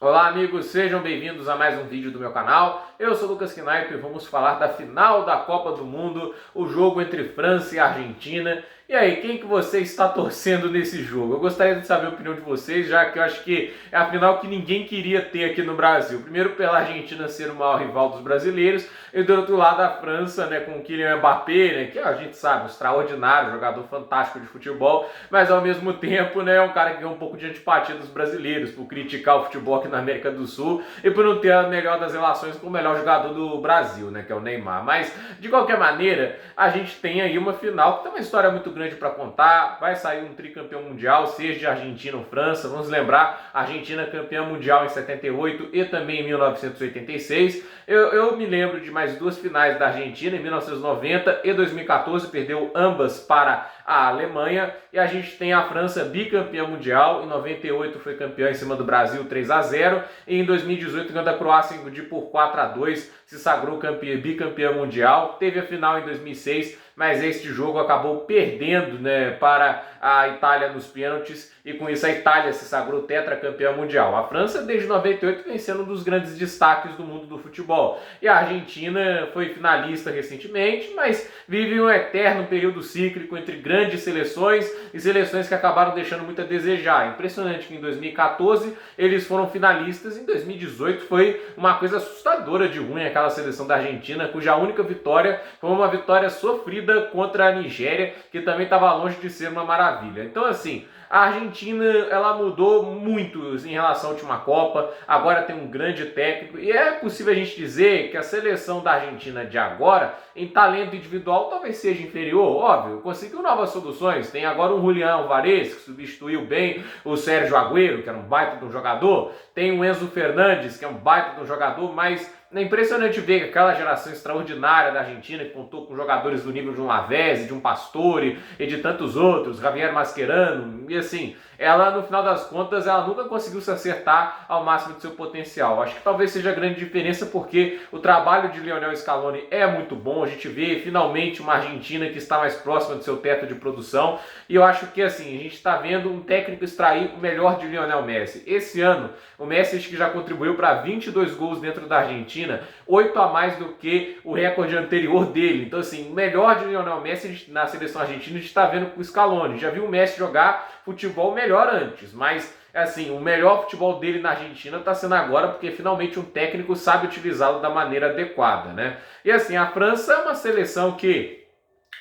Olá amigos, sejam bem-vindos a mais um vídeo do meu canal. Eu sou o Lucas Knaip e vamos falar da final da Copa do Mundo, o jogo entre França e Argentina. E aí, quem que você está torcendo nesse jogo? Eu gostaria de saber a opinião de vocês, já que eu acho que é a final que ninguém queria ter aqui no Brasil. Primeiro pela Argentina ser o maior rival dos brasileiros e do outro lado a França, né, com o Kylian Mbappé, né, que a gente sabe, um extraordinário, jogador fantástico de futebol, mas ao mesmo tempo, né, é um cara que ganha um pouco de antipatia dos brasileiros por criticar o futebol aqui na América do Sul e por não ter a melhor das relações com o melhor jogador do Brasil, né, que é o Neymar. Mas, de qualquer maneira, a gente tem aí uma final que tem uma história muito grande para contar. Vai sair um tricampeão mundial, seja de Argentina ou França. Vamos lembrar, Argentina campeã mundial em 78 e também em 1986. Eu me lembro de mais duas finais da Argentina, em 1990 e 2014, perdeu ambas para a Alemanha, e a gente tem a França bicampeã mundial, em 98 foi campeã em cima do Brasil 3-0, e em 2018 ganhou da Croácia por 4-2, se sagrou bicampeã mundial, teve a final em 2006, mas este jogo acabou perdendo, né, para a Itália nos pênaltis, e com isso a Itália se sagrou tetracampeã mundial. A França desde 98 vem sendo um dos grandes destaques do mundo do futebol, e a Argentina foi finalista recentemente, mas vive um eterno período cíclico entre grandes seleções e seleções que acabaram deixando muito a desejar. Impressionante que em 2014 eles foram finalistas, em 2018 foi uma coisa assustadora de ruim aquela seleção da Argentina, cuja única vitória foi uma vitória sofrida contra a Nigéria, que também estava longe de ser uma maravilha. Então assim, a Argentina ela mudou muito em relação à última Copa, agora tem um grande técnico e é possível a gente dizer que a seleção da Argentina de agora, em talento individual, talvez seja inferior, óbvio, conseguiu novas soluções, tem agora um Julián Álvarez, que substituiu bem o Sérgio Agüero, que era um baita de um jogador, tem o Enzo Fernandes, que é um baita de um jogador, mas é impressionante ver aquela geração extraordinária da Argentina, que contou com jogadores do nível de um Lavezzi, de um Pastore e de tantos outros, Javier Mascherano, e assim, ela no final das contas, ela nunca conseguiu se acertar ao máximo de seu potencial. Acho que talvez seja a grande diferença porque o trabalho de Lionel Scaloni é muito bom, a gente vê finalmente uma Argentina que está mais próxima do seu teto de produção, e eu acho que assim, a gente está vendo um técnico extrair o melhor de Lionel Messi. Esse ano, o Messi acho que já contribuiu para 22 gols dentro da Argentina, 8 a mais do que o recorde anterior dele. Então assim, o melhor de Lionel Messi na seleção argentina a gente está vendo com o Scaloni. Já viu o Messi jogar futebol melhor antes, mas assim, o melhor futebol dele na Argentina está sendo agora porque finalmente um técnico sabe utilizá-lo da maneira adequada, né? E assim, a França é uma seleção que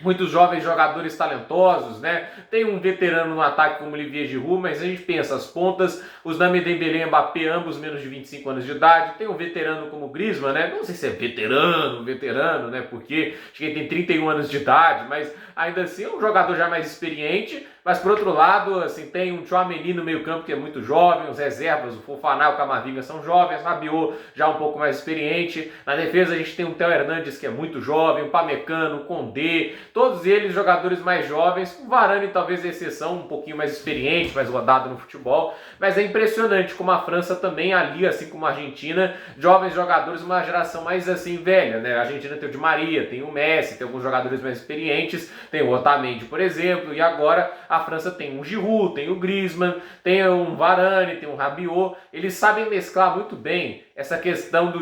muitos jovens jogadores talentosos, né? Tem um veterano no ataque como Olivier Giroud, mas a gente pensa, as pontas, os Nami Dembélé e Mbappé, ambos menos de 25 anos de idade. Tem um veterano como Griezmann, né? Não sei se é veterano, né? Porque acho que ele tem 31 anos de idade, mas ainda assim é um jogador já mais experiente. Mas por outro lado, assim, tem um Tchouaméni no meio campo que é muito jovem, os reservas, o Fofana e o Camavinga são jovens, Rabiot já um pouco mais experiente. Na defesa a gente tem o Theo Hernandes que é muito jovem, o Pamecano, o Condé, todos eles jogadores mais jovens, o Varane talvez a exceção, um pouquinho mais experiente, mais rodado no futebol, mas é impressionante como a França também ali, assim como a Argentina, jovens jogadores, uma geração mais assim velha, né? A Argentina tem o Di Maria, tem o Messi, tem alguns jogadores mais experientes, tem o Otamendi, por exemplo, e agora a França tem um Giroud, tem o Griezmann, tem um Varane, tem um Rabiot, eles sabem mesclar muito bem essa questão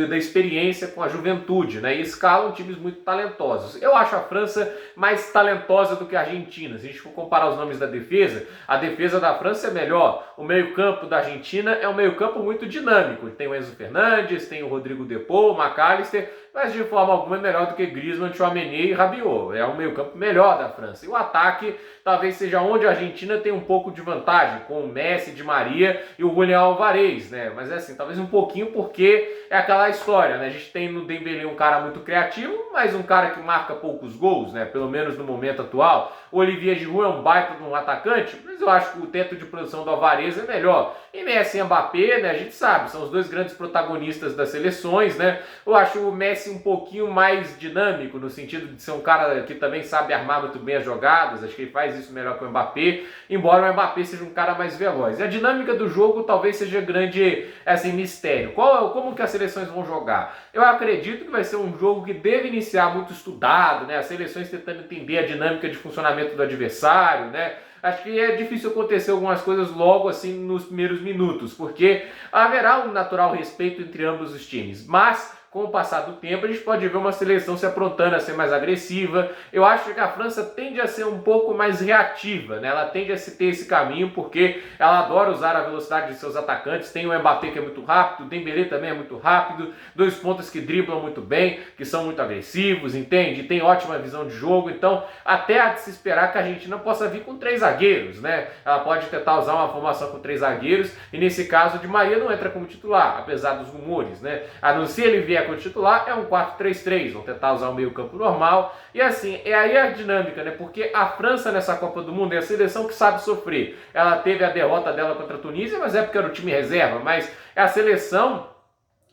da experiência com a juventude, né? E escalam times muito talentosos. Eu acho a França mais talentosa do que a Argentina. Se a gente for comparar os nomes da defesa, a defesa da França é melhor. O meio-campo da Argentina é um meio-campo muito dinâmico. Tem o Enzo Fernandes, tem o Rodrigo De Paul, o McAllister, mas de forma alguma é melhor do que Griezmann, Tchouaméni e Rabiot. É um meio-campo melhor da França. E o ataque talvez seja onde a Argentina tem um pouco de vantagem, com o Messi, Di Maria e o Julián Álvarez, né? Mas é assim, talvez um pouquinho porque é aquela história, né? A gente tem no Dembélé um cara muito criativo, mas um cara que marca poucos gols, né? Pelo menos no momento atual. O Olivier Giroud é um baita de um atacante, mas eu acho que o teto de produção do Álvarez é melhor. E Messi e Mbappé, né? A gente sabe, são os dois grandes protagonistas das seleções, né? Eu acho o Messi um pouquinho mais dinâmico, no sentido de ser um cara que também sabe armar muito bem as jogadas, acho que ele faz isso melhor que o Mbappé, embora o Mbappé seja um cara mais veloz. E a dinâmica do jogo talvez seja grande, assim, mistério. Como que as seleções vão jogar? Eu acredito que vai ser um jogo que deve iniciar muito estudado, né? As seleções tentando entender a dinâmica de funcionamento do adversário, né? acho que é difícil acontecer algumas coisas logo assim nos primeiros minutos, porque haverá um natural respeito entre ambos os times, mas com o passar do tempo, a gente pode ver uma seleção se aprontando a ser mais agressiva. Eu acho que a França tende a ser um pouco mais reativa, né? Ela tende a ter esse caminho porque ela adora usar a velocidade de seus atacantes. Tem o Mbappé que é muito rápido, o Dembélé também é muito rápido, dois pontas que driblam muito bem, que são muito agressivos, entende? Tem ótima visão de jogo, então até há de se esperar que a Argentina possa vir com 3 zagueiros, né? Ela pode tentar usar uma formação com 3 zagueiros e nesse caso o Di Maria não entra como titular, apesar dos rumores, né? A não ser ele vier com o titular, é um 4-3-3, vão tentar usar o meio campo normal, e assim, é aí a dinâmica, né, porque a França nessa Copa do Mundo é a seleção que sabe sofrer. Ela teve a derrota dela contra a Tunísia, mas é porque era o time reserva, mas é a seleção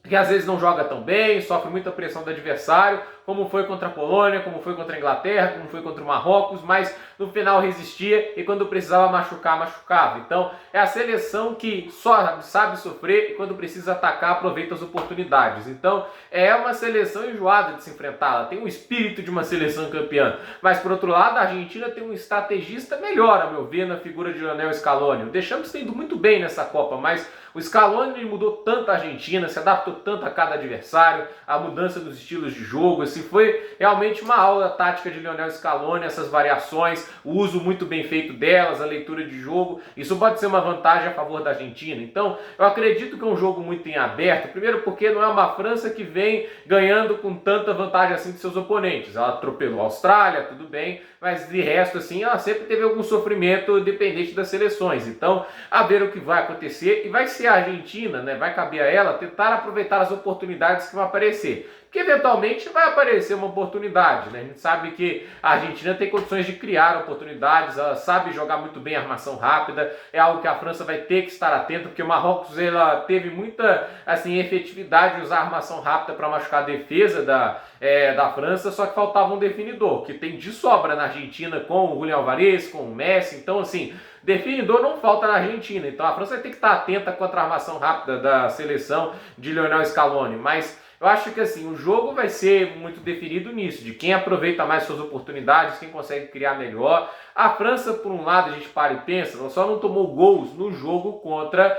que às vezes não joga tão bem, sofre muita pressão do adversário, como foi contra a Polônia, como foi contra a Inglaterra, como foi contra o Marrocos, mas no final resistia e quando precisava machucar, machucava. Então é a seleção que só sabe sofrer e quando precisa atacar aproveita as oportunidades. Então é uma seleção enjoada de se enfrentar, ela tem um espírito de uma seleção campeã, mas por outro lado a Argentina tem um estrategista melhor, a meu ver, na figura de Lionel Scaloni. O Deschamps tem ido muito bem nessa Copa, mas o Scaloni mudou tanto a Argentina, se adaptou tanto a cada adversário, a mudança dos estilos de jogo, assim, foi realmente uma aula tática de Lionel Scaloni, essas variações, o uso muito bem feito delas, a leitura de jogo, isso pode ser uma vantagem a favor da Argentina. Então, eu acredito que é um jogo muito em aberto, primeiro porque não é uma França que vem ganhando com tanta vantagem assim de seus oponentes. Ela atropelou a Austrália, tudo bem, mas de resto, assim, ela sempre teve algum sofrimento dependente das seleções. Então, a ver o que vai acontecer, e vai ser a Argentina, né, vai caber a ela tentar aproveitar as oportunidades que vão aparecer. Porque eventualmente vai aparecer uma oportunidade, né? A gente sabe que a Argentina tem condições de criar oportunidades, ela sabe jogar muito bem a armação rápida, é algo que a França vai ter que estar atenta, porque o Marrocos ela teve muita assim, efetividade de usar a armação rápida para machucar a defesa da França, só que faltava um definidor, que tem de sobra na Argentina com o Julián Álvarez, com o Messi, então assim, definidor não falta na Argentina, então a França vai ter que estar atenta contra a armação rápida da seleção de Lionel Scaloni, mas eu acho que assim, o jogo vai ser muito definido nisso, de quem aproveita mais suas oportunidades, quem consegue criar melhor. A França, por um lado, a gente para e pensa, ela só não tomou gols no jogo contra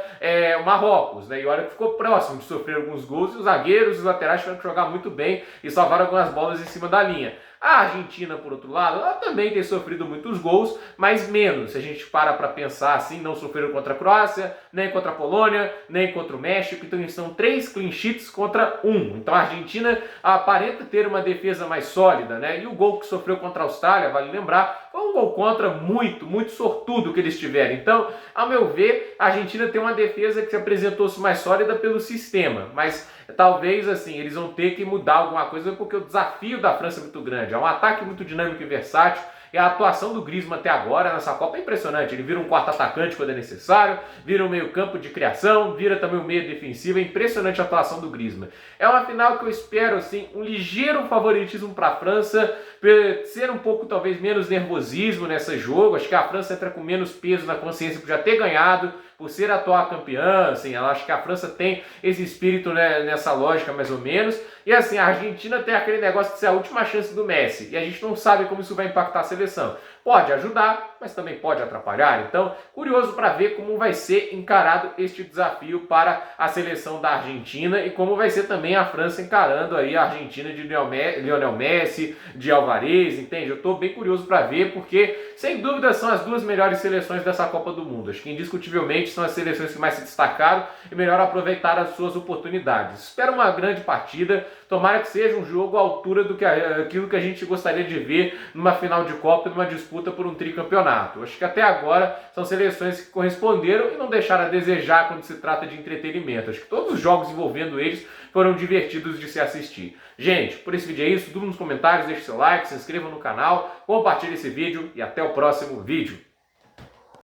o Marrocos, né? E olha que ficou próximo de sofrer alguns gols e os zagueiros e os laterais tiveram que jogar muito bem e salvaram algumas bolas em cima da linha. A Argentina, por outro lado, ela também tem sofrido muitos gols, mas menos. Se a gente para pensar assim, não sofreram contra a Croácia, nem contra a Polônia, nem contra o México. Então são 3 clean sheets contra 1. Então a Argentina aparenta ter uma defesa mais sólida, né? E o gol que sofreu contra a Austrália, vale lembrar, foi um gol contra muito sortudo que eles tiveram. Então, ao meu ver, a Argentina tem uma defesa que se apresentou-se mais sólida pelo sistema, mas talvez assim, eles vão ter que mudar alguma coisa porque o desafio da França é muito grande. É um ataque muito dinâmico e versátil. E a atuação do Griezmann até agora nessa Copa é impressionante. Ele vira um quarto atacante quando é necessário, vira um meio campo de criação, vira também um meio defensivo. É impressionante a atuação do Griezmann. É uma final que eu espero assim, um ligeiro favoritismo para a França, ser um pouco talvez menos nervosismo nesse jogo. Acho que a França entra com menos peso na consciência por já ter ganhado, por ser atual campeã, assim, ela acha que a França tem esse espírito, né, nessa lógica mais ou menos. E assim, a Argentina tem aquele negócio de ser a última chance do Messi, e a gente não sabe como isso vai impactar a seleção. Pode ajudar, mas também pode atrapalhar. Então, curioso para ver como vai ser encarado este desafio para a seleção da Argentina e como vai ser também a França encarando aí a Argentina de Lionel Messi, de Álvarez, entende? Eu estou bem curioso para ver porque, sem dúvida, são as duas melhores seleções dessa Copa do Mundo. Acho que indiscutivelmente são as seleções que mais se destacaram e melhor aproveitaram as suas oportunidades. Espero uma grande partida, tomara que seja um jogo à altura do que aquilo que a gente gostaria de ver numa final de Copa, numa disputa por um tricampeonato. Acho que até agora são seleções que corresponderam e não deixaram a desejar quando se trata de entretenimento. Acho que todos os jogos envolvendo eles foram divertidos de se assistir. Gente, por esse vídeo é isso. Tudo nos comentários, deixe seu like, se inscreva no canal, compartilhe esse vídeo e até o próximo vídeo.